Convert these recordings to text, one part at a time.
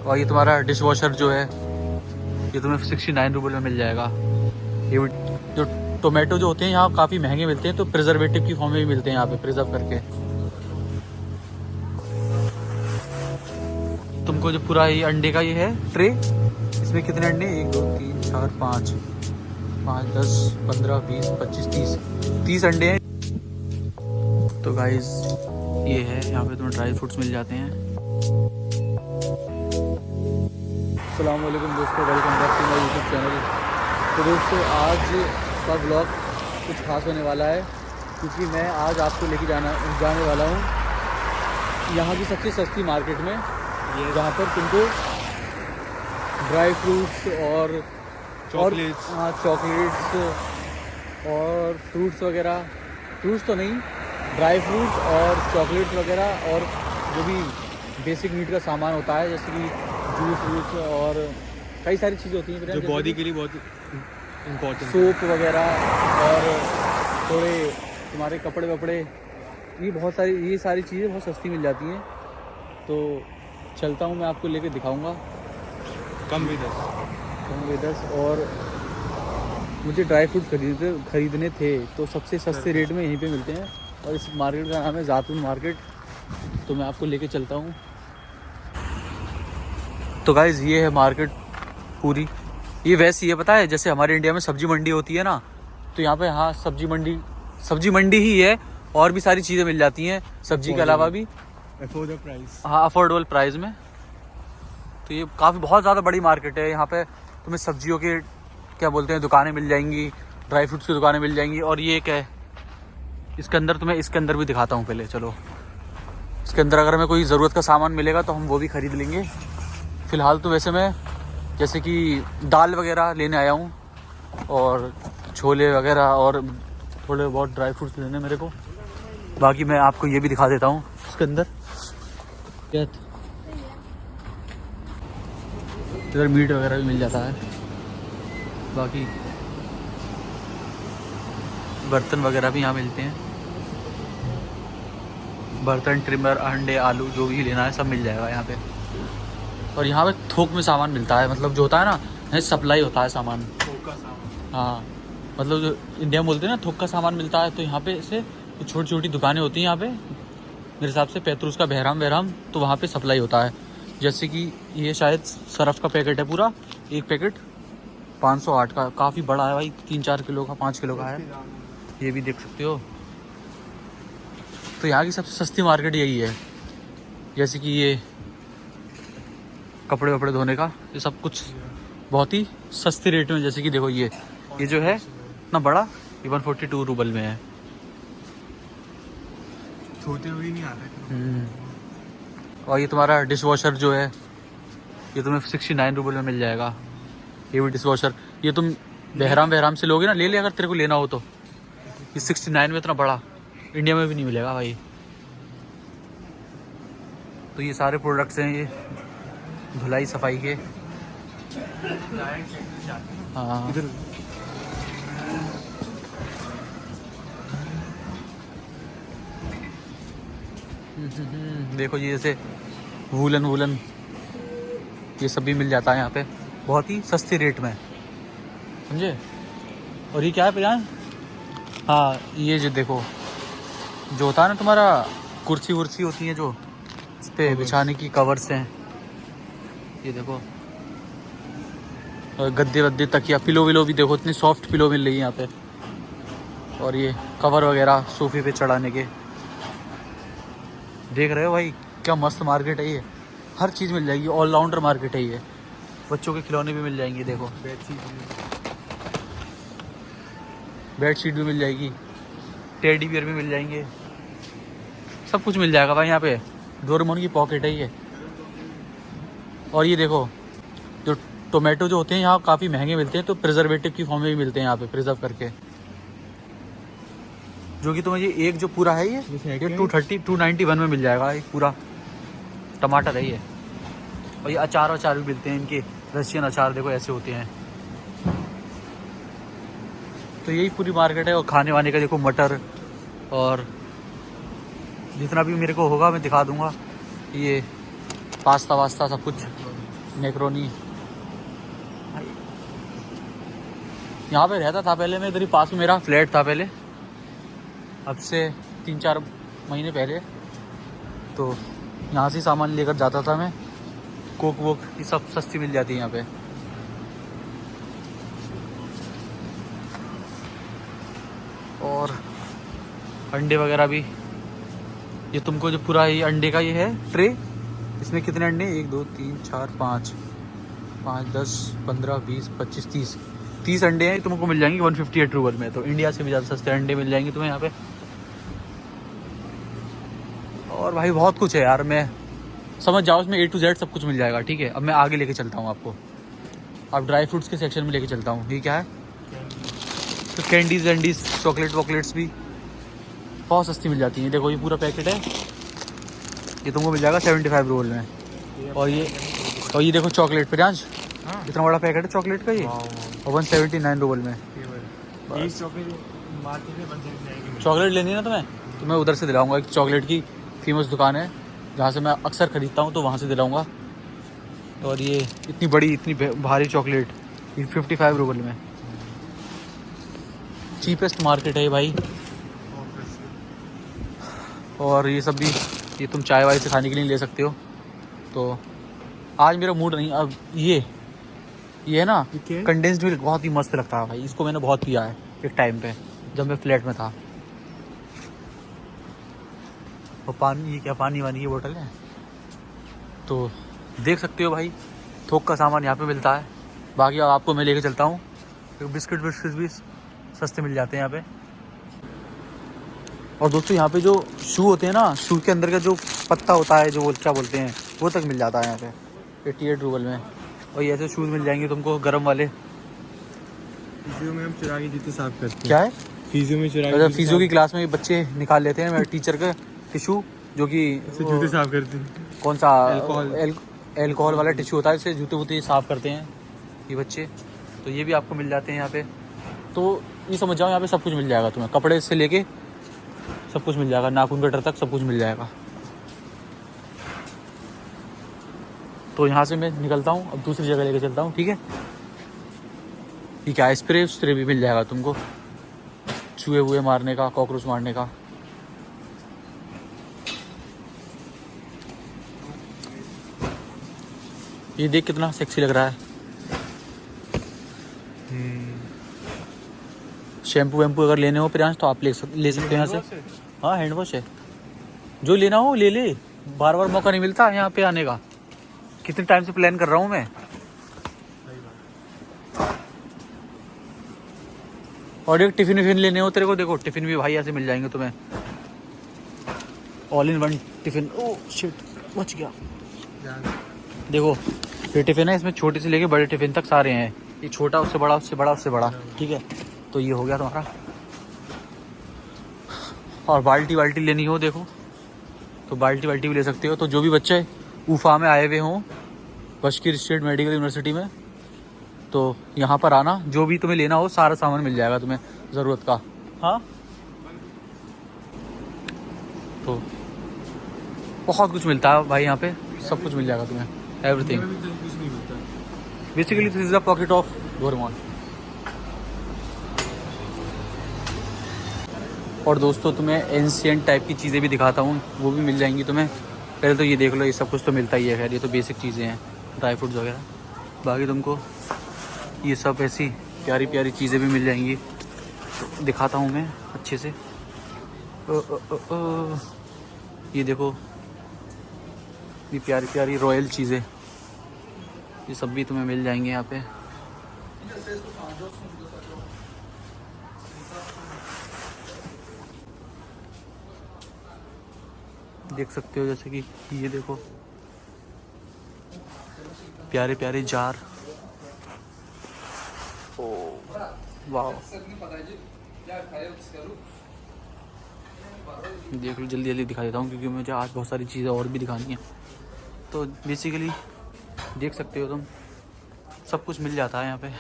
और ये तुम्हारा डिश वॉशर जो है ये तुम्हें 69 रुपये में मिल जाएगा। ये जो टोमेटो जो होते हैं यहाँ काफ़ी महंगे मिलते हैं, तो प्रिजर्वेटिव की फॉर्म में भी मिलते हैं यहाँ पे प्रिजर्व करके। तुमको जो पूरा ये अंडे का ये है ट्रे, इसमें कितने अंडे, 1 2 3 4 5 5 10 15 20 25 30 अंडे हैं। तो गाइस ये है, यहाँ पे तुम्हें ड्राई फ्रूट्स मिल जाते हैं। अस्सलाम वालेकुम दोस्तों, welcome back to my YouTube channel. तो दोस्तों आज का ब्लॉग कुछ खास होने वाला है, क्योंकि मैं आज आपको लेके जाने वाला हूँ यहाँ की सबसे सस्ती मार्केट में, जहाँ पर तुमको ड्राई फ्रूट्स और चॉकलेट्स और फ्रूट्स वगैरह, फ्रूट्स तो नहीं, ड्राई फ्रूट्स और चॉकलेट्स वगैरह और जो भी बेसिक नीड का सामान होता है, जैसे कि जूस और कई सारी चीज़ें होती हैं जो बॉडी के लिए बहुत इम्पोर्टेंट, सोप वगैरह और थोड़े तुम्हारे कपड़े वपड़े, ये सारी चीज़ें बहुत सस्ती मिल जाती हैं। तो चलता हूँ, मैं आपको लेके दिखाऊंगा। Come with us. और मुझे ड्राई फ्रूट्स खरीदने थे, तो सबसे सस्ते रेट में यहीं पे मिलते हैं, और इस मार्केट का नाम है ज़ातून मार्केट। तो मैं आपको लेके चलता हूँ। तो गाइज़ ये है मार्केट पूरी, ये वैसी है, पता है जैसे हमारे इंडिया में सब्जी मंडी होती है ना, तो यहाँ पे हाँ सब्जी मंडी ही है, और भी सारी चीज़ें मिल जाती हैं सब्जी के अलावा भी अफोर्डेबल प्राइस में। तो ये बहुत ज़्यादा बड़ी मार्केट है। यहाँ पे तुम्हें सब्जियों के क्या बोलते हैं दुकानें मिल जाएंगी, ड्राई फ्रूट्स की दुकानें मिल जाएंगी। और ये क्या है, इसके अंदर भी दिखाता हूँ पहले। चलो, इसके अंदर अगर हमें कोई ज़रूरत का सामान मिलेगा तो हम वो भी ख़रीद लेंगे। फ़िलहाल तो वैसे मैं जैसे कि दाल वगैरह लेने आया हूँ, और छोले वगैरह, और थोड़े बहुत ड्राई फ्रूट्स लेने मेरे को। बाकी मैं आपको ये भी दिखा देता हूँ इसके अंदर क्या, इधर मीट वगैरह भी मिल जाता है। बाकी बर्तन वगैरह भी यहाँ मिलते हैं, बर्तन, ट्रिमर, अंडे, आलू, जो भी लेना है सब मिल जाएगा यहाँ पे। और यहाँ पे थोक में सामान मिलता है, मतलब जो होता है ना, यहाँ सप्लाई होता है सामान, थोक का सामान। हाँ, मतलब जो इंडिया में बोलते हैं ना थोक का सामान मिलता है, तो यहाँ पे से छोटी छोटी दुकानें होती हैं यहाँ पे, मेरे हिसाब से पैतरूस का बहराम, तो वहाँ पे सप्लाई होता है। जैसे कि ये शायद सरफ का पैकेट है पूरा, एक पैकेट 508 का, काफ़ी बड़ा है भाई, 3-4 किलो का, 5 किलो का है, ये भी देख सकते हो। तो यहाँ की सबसे सस्ती मार्केट यही है। जैसे कि ये कपड़े वपड़े धोने का, ये सब कुछ बहुत ही सस्ते रेट में। जैसे कि देखो ये जो है इतना बड़ा, ये 142 रूबल में है, छोटे हुए नहीं आते। और ये तुम्हारा डिश वॉशर जो है ये तुम्हें 69 रुपये में मिल जाएगा। ये भी डिश वॉशर, ये तुम बहराम से लोगे ना, ले अगर तेरे को लेना हो तो। ये 69 में इतना बड़ा इंडिया में भी नहीं मिलेगा भाई। तो ये सारे प्रोडक्ट्स हैं, ये धुलाई सफाई के। हाँ, इधर देखो, ये जैसे वूलन ये सब भी मिल जाता है यहाँ पे बहुत ही सस्ते रेट में, समझे। और ये क्या है पहचान, हाँ ये जो देखो, जो होता है ना तुम्हारा कुर्सी वुर्सी होती है जो इस पे बिछाने की कवर्स हैं, ये देखो, और गद्दे वद्दे, तकिया, पिलो विलो भी देखो, इतनी सॉफ्ट पिलो मिल रही है यहाँ पे। और ये कवर वगैरह सोफे पे चढ़ाने के, देख रहे हो भाई क्या मस्त मार्केट है ये, हर चीज़ मिल जाएगी, ऑलराउंडर मार्केट है ये। बच्चों के खिलौने भी मिल जाएंगे, देखो बेडशीट भी मिल जाएगी, टेडी बियर भी मिल जाएंगे, सब कुछ मिल जाएगा भाई यहाँ पे। डोरेमोन की पॉकेट है ये। और ये देखो, जो टोमेटो जो होते हैं यहाँ काफ़ी महंगे मिलते हैं, तो प्रिजर्वेटिव की फॉर्म में भी मिलते हैं यहाँ पे, प्रिजर्व करके। जो कि तुम्हें ये एक जो पूरा है ये 291 में मिल जाएगा, एक पूरा टमाटर है ये। और ये अचार भी मिलते हैं इनके, रशियन अचार देखो ऐसे होते हैं। तो यही पूरी मार्केट है। और खाने वाने का देखो, मटर और जितना भी मेरे को होगा मैं दिखा दूंगा, ये पास्ता वास्ता सब कुछ मैक्रोनी। यहाँ पे रहता था पहले मैं, इधर ही पास में मेरा फ्लैट था पहले, अब से 3-4 महीने पहले। तो यहाँ से सामान लेकर जाता था मैं। कोक वोक ये सब सस्ती मिल जाती है यहाँ पे। और अंडे वगैरह भी, ये तुमको जो पूरा ये अंडे का ये है ट्रे, इसमें कितने अंडे, 1 2 3 4 5 5 10 15 20 25 30 अंडे हैं, तुमको मिल जाएंगे 158 रूपये में। तो इंडिया से भी ज़्यादा सस्ते अंडे मिल जाएंगे तुम्हें यहाँ पे। और भाई बहुत कुछ है यार, मैं समझ जाओ इसमें A to Z सब कुछ मिल जाएगा। ठीक है, अब मैं आगे लेके चलता हूँ आपको। अब ड्राई फ्रूट्स के सेक्शन में लेके चलता हूँ। ये क्या है, तो कैंडीज वैंडीज चॉकलेट वॉकलेट्स भी बहुत सस्ती मिल जाती हैं। देखो ये पूरा पैकेट है, ये तुमको मिल जाएगा 75 रूपये में। और ये देखो चॉकलेट प्रियांश, इतना बड़ा पैकेट है चॉकलेट का ये, और 179 रूपये में। चॉकलेट लेनी है ना तुम्हें, तो मैं उधर से दिलाऊंगा। एक चॉकलेट की फेमस दुकान है जहाँ से मैं अक्सर ख़रीदता हूँ, तो वहाँ से दिलाऊंगा। और ये इतनी बड़ी इतनी भारी चॉकलेट, ये 55 रूपये में। चीपेस्ट मार्केट है भाई। और ये सब भी, ये तुम चाय वाय से खाने के लिए ले सकते हो। तो आज मेरा मूड नहीं। अब ये है ना कंडेंस्ड मिल्क, बहुत ही मस्त लगता है भाई। इसको मैंने बहुत पिया है एक टाइम पे जब मैं फ्लैट में था। और पानी, ये क्या पानी वानी की बोतल है। तो देख सकते हो भाई, थोक का सामान यहाँ पे मिलता है। बाकी अब आपको मैं लेके चलता हूँ। बिस्किट भी सस्ते मिल जाते हैं यहाँ पे। और दोस्तों यहाँ पे जो शू होते हैं ना, शू के अंदर का जो पत्ता होता है, जो क्या बोलते हैं, वो तक मिल जाता है यहाँ पे 88 रूपये में। और ये ऐसे शूज़ मिल जाएंगे तुमको गर्म वाले। फिजियो में हम चुरा के जूते साफ करते हैं। क्या है, फिजियो में चुरा के, फिजियो की क्लास में बच्चे निकाल लेते हैं मेरे टीचर का टिशू, जो कि जूते साफ करते हैं। कौन सा एल्कोहल वाला टिशू होता है, इससे जूते वूते साफ करते हैं ये बच्चे। तो ये भी आपको मिल जाते हैं यहाँ पे। तो ये समझ जाओ यहाँ पे सब कुछ मिल जाएगा तुम्हें, कपड़े से लेके सब कुछ मिल जाएगा, नाखून कटर तक सब कुछ मिल जाएगा। तो यहाँ से मैं निकलता हूँ, अब दूसरी जगह लेके चलता हूँ। ठीक है, ये क्या स्प्रे भी मिल जाएगा तुमको, चूहे वूहे मारने का, कॉकरोच मारने का। ये देख कितना सेक्सी लग रहा है। शैम्पू वैम्पू अगर लेने हो प्रियांश तो आप ले सकते हो यहाँ से। हाँ हैंड वॉश है, जो लेना हो ले ले, बार बार मौका नहीं मिलता यहाँ पे आने का। कितने टाइम से प्लान कर रहा हूँ मैं। और एक टिफिन विफिन लेने हो तेरे को, देखो टिफिन भी भाई ऐसे मिल जाएंगे तुम्हें, all in one tiffin. Oh shit, बच गया। देखो ये टिफिन है, इसमें छोटे से लेके बड़े टिफिन तक सारे हैं। ये छोटा, उससे बड़ा, उससे बड़ा, उससे बड़ा। ठीक है, तो ये हो गया तुम्हारा। और बाल्टी वाल्टी लेनी हो देखो, तो बाल्टी वाल्टी भी ले सकते हो। तो जो भी बच्चे ऊफा में आए हुए हों, बशकीर स्टेट मेडिकल यूनिवर्सिटी में, तो यहाँ पर आना, जो भी तुम्हें लेना हो सारा सामान मिल जाएगा तुम्हें ज़रूरत का। हाँ, तो बहुत कुछ मिलता है भाई यहाँ पे, सब कुछ मिल जाएगा तुम्हें, everything. Basically this is the pocket of Doraemon. और दोस्तों तुम्हें एंशिएंट टाइप की चीज़ें भी दिखाता हूँ, वो भी मिल जाएंगी तुम्हें। पहले तो ये देख लो, ये सब कुछ तो मिलता ही है। खैर ये तो बेसिक चीज़ें हैं, ड्राई फ्रूट्स वगैरह। बाकी तुमको ये सब ऐसी प्यारी प्यारी चीज़ें भी मिल जाएंगी। तो दिखाता हूँ मैं अच्छे से। ये देखो, ये प्यारी प्यारी रॉयल चीज़ें, ये सब भी तुम्हें मिल जाएंगे यहाँ पे। देख सकते हो, जैसे कि ये देखो प्यारे प्यारे जार। ओ वाह, देख लो, जल्दी जल्दी दिखा देता हूँ क्योंकि मुझे आज बहुत सारी चीज़ें और भी दिखानी है। तो बेसिकली देख सकते हो तुम, सब कुछ मिल जाता है यहाँ पे।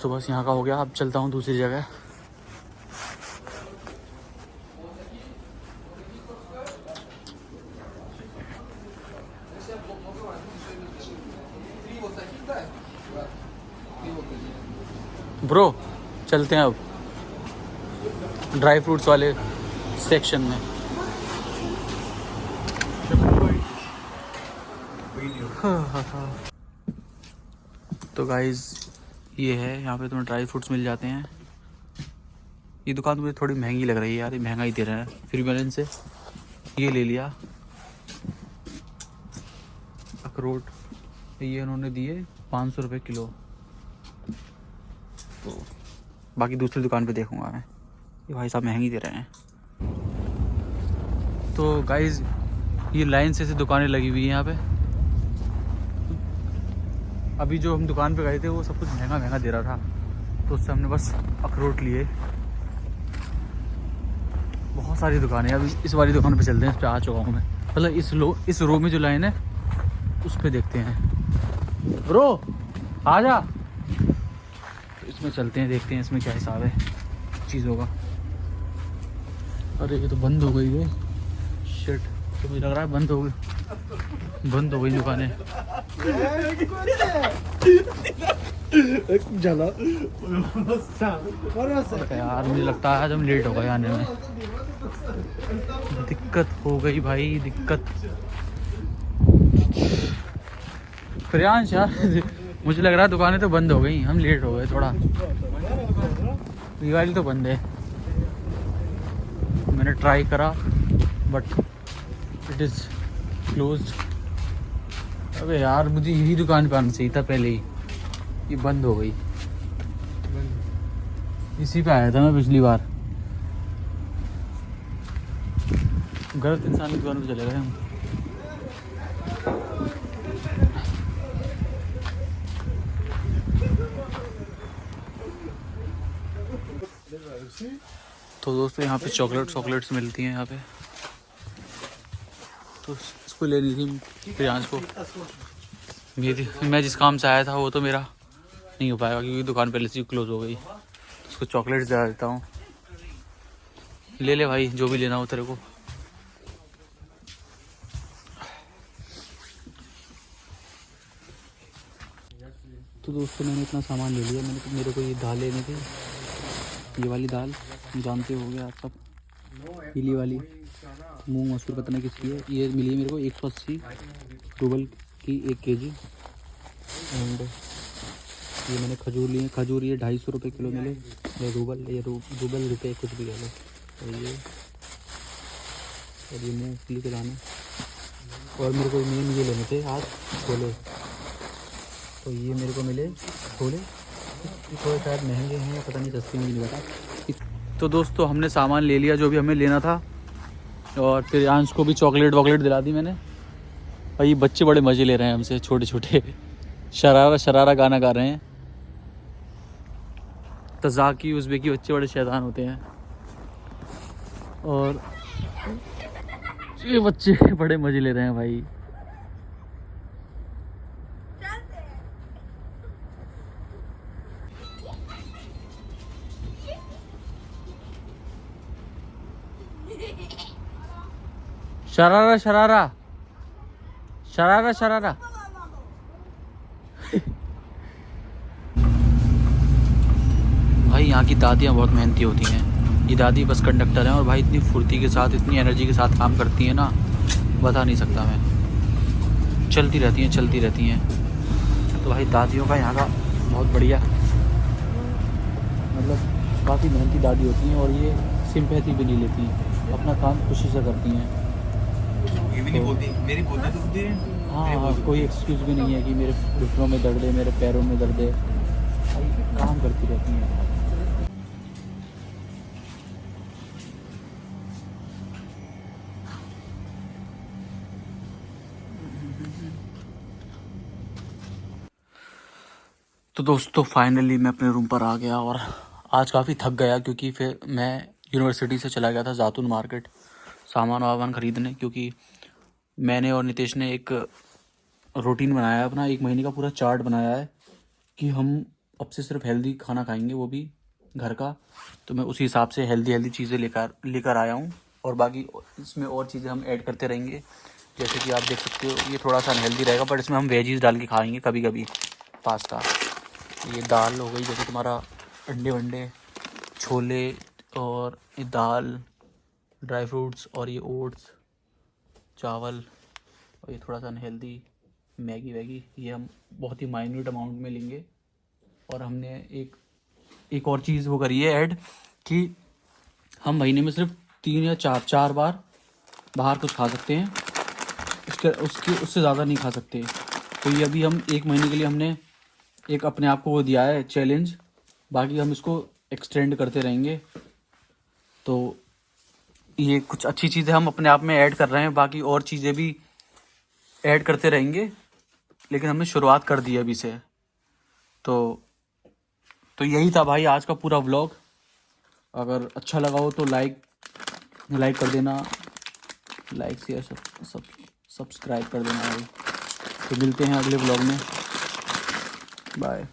तो बस यहाँ का हो गया, अब चलता हूँ दूसरी जगह। ब्रो चलते हैं अब ड्राई फ्रूट्स वाले सेक्शन में। तो गाइज ये है, यहाँ पे तुम्हें ड्राई फ्रूट्स मिल जाते हैं। ये दुकान मुझे थोड़ी महंगी लग रही है यार, ये महंगा ही दे रहे हैं। फिर मैंने इनसे ये ले लिया अखरोट, ये उन्होंने दिए 500 रुपये किलो। तो बाकी दूसरी दुकान पे देखूंगा मैं, ये भाई साहब महंगी दे रहे हैं। तो गाइज ये लाइन से दुकानें लगी हुई हैं यहाँ पे। अभी जो हम दुकान पे गए थे वो सब कुछ महंगा महंगा दे रहा था, तो उससे हमने बस अखरोट लिए। बहुत सारी दुकानें हैं। अभी इस वाली दुकान पे चलते हैं, इस पे आ चुका हूँ मैं। मतलब इस रो में जो लाइन है उस पे देखते हैं। ब्रो आ जा, तो इसमें चलते हैं, देखते हैं इसमें क्या हिसाब है चीज़ों का। अरे ये तो बंद हो गई है, शिट। तो मुझे लग रहा है बंद हो गई दुकानें। यार मुझे लगता है आज हम लेट हो गए आने में, दिक्कत हो गई भाई, दिक्कत। प्रियांश यार मुझे लग रहा है दुकानें तो बंद हो गई, हम लेट हो गए थोड़ा। ये वाली तो बंद है, मैंने ट्राई करा बट इट इज़ क्लोज्ड। अबे यार मुझे यही दुकान पे आना चाहिए था पहले ही, ये बंद हो गई। इसी पे आया था मैं पिछली बार, गलत इंसान की दुकान पे चले गए हम। तो दोस्तों यहाँ पे चॉकलेट्स मिलती हैं यहाँ पे, तो इसको लेनी थी प्रियांश को। मैं जिस काम से आया था वो तो मेरा नहीं हो पाएगा क्योंकि दुकान पहले से क्लोज हो गई। उसको चॉकलेट्स दे देता हूँ, ले ले भाई जो भी लेना हो तेरे को। तो दोस्तों मैंने इतना सामान ले लिया। मेरे को ये दाल लेनी थी, ये वाली दाल जानते हो गए आप सब, पीली वाली मूंग मसूर पता नहीं किसकी है। ये मिली मेरे को 180 रूबल की 1 kg। एंड ये मैंने खजूर लिए, खजूर ये 250 रुपये किलो मिले, ये रूबल रुपये कुछ भी कह लो। और ये मूँगफली के दाने, और मेरे को मेन ये लेने थे आज छोले, तो ये मेरे को मिले छोले। थोड़े शायद महंगे हैं या पता नहीं सस्ते में नहीं पता। तो दोस्तों हमने सामान ले लिया जो भी हमें लेना था, और फिर अंश को भी चॉकलेट दिला दी मैंने। और ये बच्चे बड़े मज़े ले रहे हैं हमसे, छोटे छोटे शरारा गाना गा रहे हैं। तज़ाकी उज़्बेकी बच्चे बड़े शैतान होते हैं, और ये बच्चे बड़े मज़े ले रहे हैं भाई। शरारा शरारा शरारा शरारा। भाई यहाँ की दादियाँ बहुत मेहनती होती हैं। ये दादी बस कंडक्टर हैं और भाई इतनी फुर्ती के साथ, इतनी एनर्जी के साथ काम करती हैं ना, बता नहीं सकता मैं। चलती रहती हैं। तो भाई दादियों का यहाँ का बहुत बढ़िया, मतलब काफ़ी मेहनती दादी होती हैं, और ये सिंपैथी भी नहीं लेती हैं, अपना काम खुशी से करती हैं। ये भी नहीं बोलती, मेरी बोलती तो होती है। हाँ, कोई एक्सक्यूज़ भी नहीं है कि मेरे घुटनों में दर्द है, मेरे पैरों में दर्द है, काम करती रहती हैं। तो दोस्तों फाइनली मैं अपने रूम पर आ गया, और आज काफ़ी थक गया क्योंकि फिर मैं यूनिवर्सिटी से चला गया था ज़ातून मार्केट सामान ख़रीदने, क्योंकि मैंने और नितेश ने एक रूटीन बनाया है अपना, 1 महीने का पूरा चार्ट बनाया है कि हम अब से सिर्फ हेल्दी खाना खाएंगे, वो भी घर का। तो मैं उसी हिसाब से हेल्दी चीज़ें लेकर आया हूँ, और बाकी इसमें और चीज़ें हम ऐड करते रहेंगे। जैसे कि आप देख सकते हो ये थोड़ा सा अनहेल्दी रहेगा, बट इसमें हम वेजीज डाल के खाएंगे कभी कभी, पास्ता। ये दाल हो गई, जैसे तुम्हारा अंडे वंडे, छोले, और ये दाल, ड्राई फ्रूट्स, और ये ओट्स, चावल, और ये थोड़ा सा अनहेल्दी मैगी वैगी, ये हम बहुत ही माइन्यूट अमाउंट में लेंगे। और हमने एक और चीज़ वो करी है ऐड कि हम महीने में सिर्फ 3 या 4 बार बाहर कुछ खा सकते हैं, उससे ज़्यादा नहीं खा सकते। तो ये अभी हम 1 महीने के लिए हमने एक अपने आप को वो दिया है चैलेंज, बाकी हम इसको एक्सटेंड करते रहेंगे। तो ये कुछ अच्छी चीज़ें हम अपने आप में ऐड कर रहे हैं, बाकी और चीज़ें भी ऐड करते रहेंगे, लेकिन हमने शुरुआत कर दी है अभी से। तो यही था भाई आज का पूरा व्लॉग। अगर अच्छा लगा हो तो लाइक कर देना, लाइक शेयर सब्सक्राइब कर देना भाई। तो मिलते हैं अगले व्लॉग में, बाय।